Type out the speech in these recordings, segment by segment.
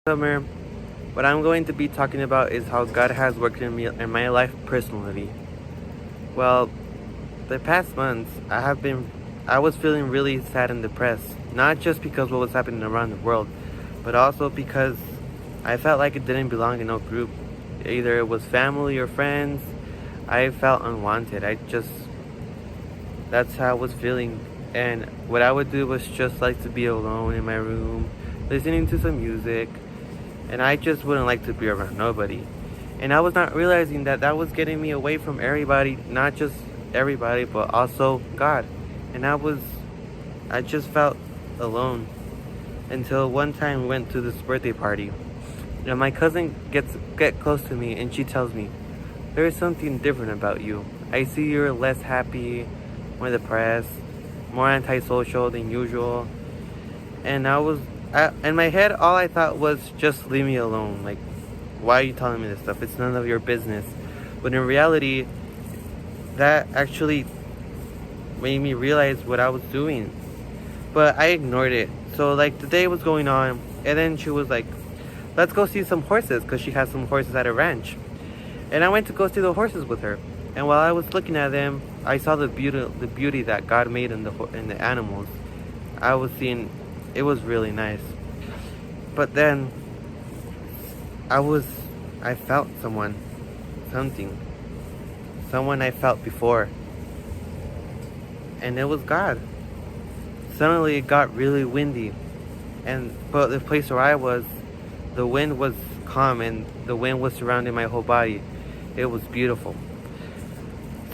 Summer, what I'm going to be talking about is how God has worked in my life personally. Well, the past months I was feeling really sad and depressed, not just because what was happening around the world, but also because I felt like it didn't belong in no group. Either it was family or friends. I felt unwanted. That's how I was feeling. And what I would do was just like to be alone in my room, listening to some music, and I just wouldn't like to be around nobody. And I was not realizing that that was getting me away from everybody, not just everybody, but also God. And I just felt alone until one time we went to this birthday party. And my cousin get close to me and she tells me, "There is something different about you. I see you're less happy, more depressed, more antisocial than usual." And in my head, all I thought was, just leave me alone. Like, why are you telling me this stuff? It's none of your business. But in reality, that actually made me realize what I was doing. But I ignored it. So, like, the day was going on, and then she was like, "Let's go see some horses," because she has some horses at a ranch. And I went to go see the horses with her. And while I was looking at them, I saw the beauty that God made in the animals. I was seeing, it was really nice. But then I felt something, someone I felt before, and it was God. Suddenly it got really windy, but the place where I was, the wind was calm and the wind was surrounding my whole body. It was beautiful.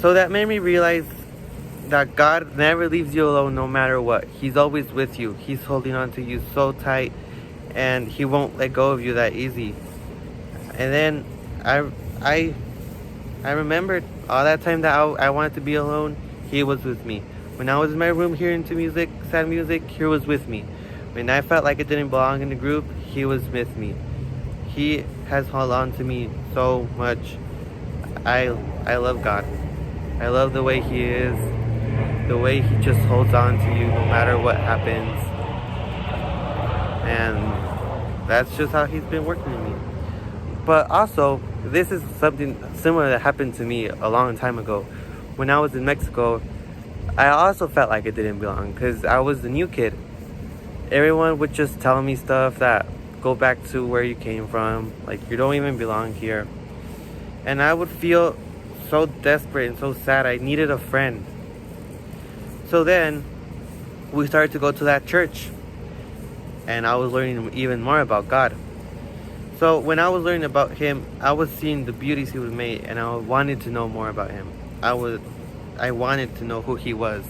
So that made me realize that God never leaves you alone no matter what. He's always with you. He's holding on to you so tight, and He won't let go of you that easy. And then I remembered all that time that I wanted to be alone, He was with me. When I was in my room hearing to music, sad music, He was with me. When I felt like I didn't belong in the group, He was with me. He has held on to me so much. I love God. I love the way He is, the way He just holds on to you no matter what happens. And that's just how He's been working in me. But also, this is something similar that happened to me a long time ago. When I was in Mexico, I also felt like I didn't belong because I was the new kid. Everyone would just tell me stuff that go back to where you came from, like you don't even belong here. And I would feel so desperate and so sad. I needed a friend. So then we started to go to that church, and I was learning even more about God. So when I was learning about Him, I was seeing the beauties He would make, and I wanted to know more about Him. I wanted to know who He was.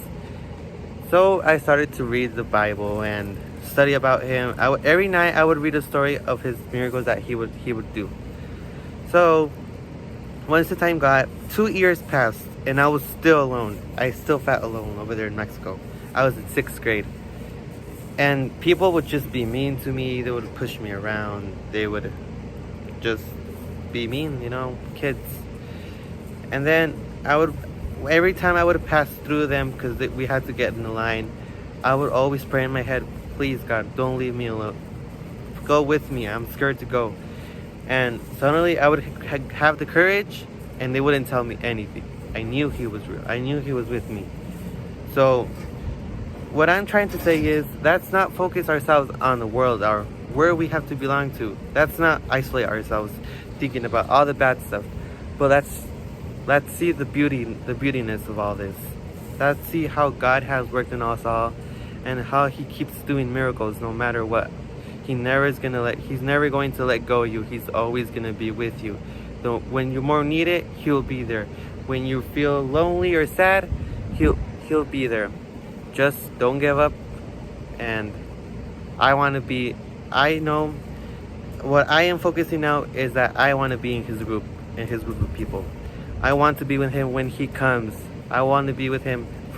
So I started to read the Bible and study about Him. Every night I would read a story of His miracles that He would do. So once the time got, 2 years passed, and I was still alone. I still felt alone over there in Mexico. I was in 6th grade. And people would just be mean to me. They would push me around. They would just be mean, kids. And then every time I would pass through them, because we had to get in the line, I would always pray in my head, "Please, God, don't leave me alone. Go with me. I'm scared to go." And suddenly I would have the courage, and they wouldn't tell me anything. I knew He was real. I knew He was with me. So what I'm trying to say is, let's not focus ourselves on the world or where we have to belong to. Let's not isolate ourselves thinking about all the bad stuff. But let's see the beautiness of all this. Let's see how God has worked in us all, and how He keeps doing miracles no matter what. He's never going to let go of you. He's always going to be with you. So when you more need it, He'll be there. When you feel lonely or sad, He'll be there. Just don't give up. And I know what I am focusing now is that I want to be in His group of people. I want to be with Him when He comes. I want to be with Him